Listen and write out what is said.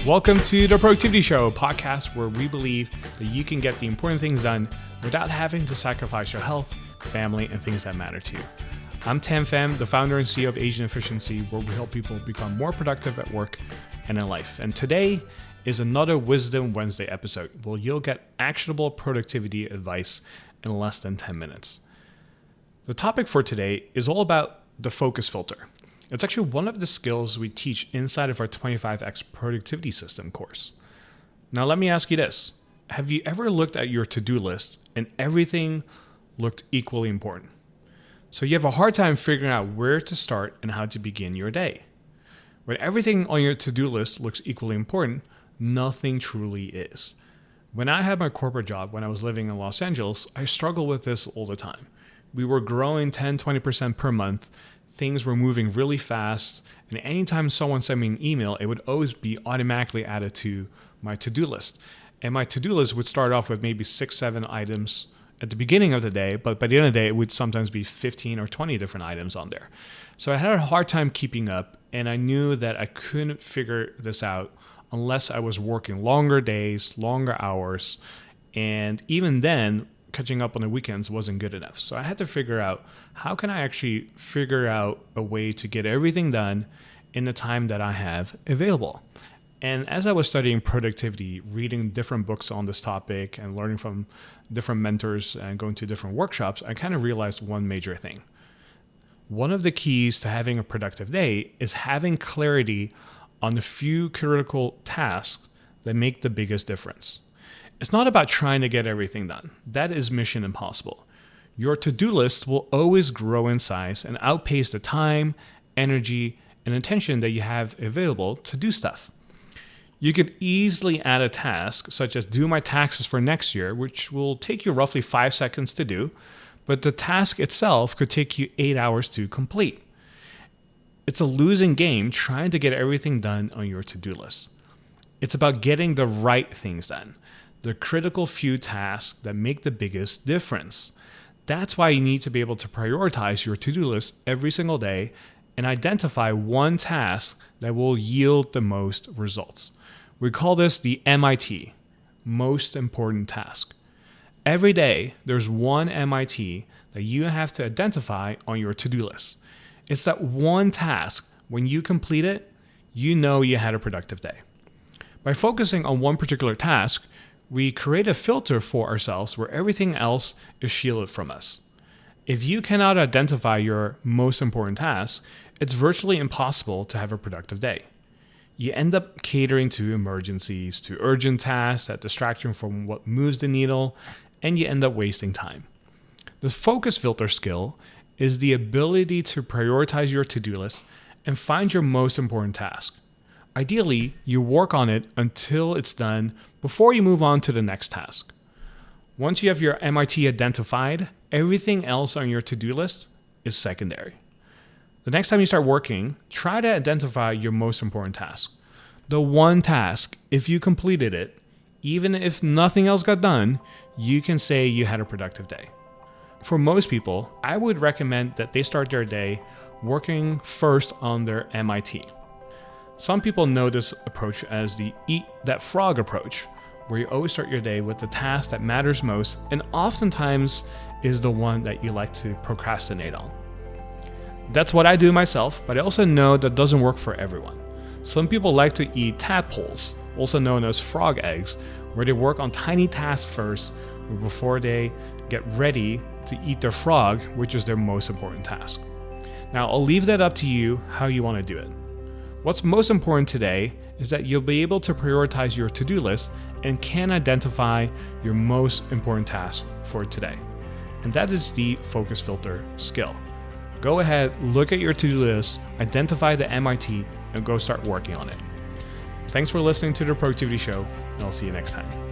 Welcome to the Productivity Show, a podcast where we believe that you can get the important things done without having to sacrifice your health, family, and things that matter to you. I'm Tam Pham, the founder and CEO of Asian Efficiency, where we help people become more productive at work and in life. And today is another Wisdom Wednesday episode where you'll get actionable productivity advice in less than 10 minutes. The topic for today is all about the focus filter. It's actually one of the skills we teach inside of our 25X Productivity System course. Now, let me ask you this. Have you ever looked at your to-do list and everything looked equally important? So you have a hard time figuring out where to start and how to begin your day. When everything on your to-do list looks equally important, nothing truly is. When I had my corporate job when I was living in Los Angeles, I struggled with this all the time. We were growing 10-20% per month. Things were moving really fast, and anytime someone sent me an email, it would always be automatically added to my to-do list. And my to-do list would start off with maybe 6-7 items at the beginning of the day, but by the end of the day, it would sometimes be 15 or 20 different items on there. So I had a hard time keeping up, and I knew that I couldn't figure this out unless I was working longer days, longer hours, and even then, catching up on the weekends wasn't good enough. So I had to figure out, how can I actually figure out a way to get everything done in the time that I have available? And as I was studying productivity, reading different books on this topic and learning from different mentors and going to different workshops, I kind of realized one major thing. One of the keys to having a productive day is having clarity on the few critical tasks that make the biggest difference. It's not about trying to get everything done. That is mission impossible. Your to-do list will always grow in size and outpace the time, energy, and attention that you have available to do stuff. You could easily add a task, such as do my taxes for next year, which will take you roughly 5 seconds to do, but the task itself could take you 8 hours to complete. It's a losing game trying to get everything done on your to-do list. It's about getting the right things done. The critical few tasks that make the biggest difference. That's why you need to be able to prioritize your to-do list every single day and identify one task that will yield the most results. We call this the MIT, most important task. Every day, there's one MIT that you have to identify on your to-do list. It's that one task, when you complete it, you know you had a productive day. By focusing on one particular task, we create a filter for ourselves where everything else is shielded from us. If you cannot identify your most important task, it's virtually impossible to have a productive day. You end up catering to emergencies, to urgent tasks that distract you from what moves the needle, and you end up wasting time. The focus filter skill is the ability to prioritize your to-do list and find your most important task. Ideally, you work on it until it's done before you move on to the next task. Once you have your MIT identified, everything else on your to-do list is secondary. The next time you start working, try to identify your most important task. The one task, if you completed it, even if nothing else got done, you can say you had a productive day. For most people, I would recommend that they start their day working first on their MIT. Some people know this approach as the eat that frog approach, where you always start your day with the task that matters most and oftentimes is the one that you like to procrastinate on. That's what I do myself, but I also know that doesn't work for everyone. Some people like to eat tadpoles, also known as frog eggs, where they work on tiny tasks first before they get ready to eat their frog, which is their most important task. Now, I'll leave that up to you how you want to do it. What's most important today is that you'll be able to prioritize your to-do list and can identify your most important task for today. And that is the focus filter skill. Go ahead, look at your to-do list, identify the MIT, and go start working on it. Thanks for listening to the Productivity Show, and I'll see you next time.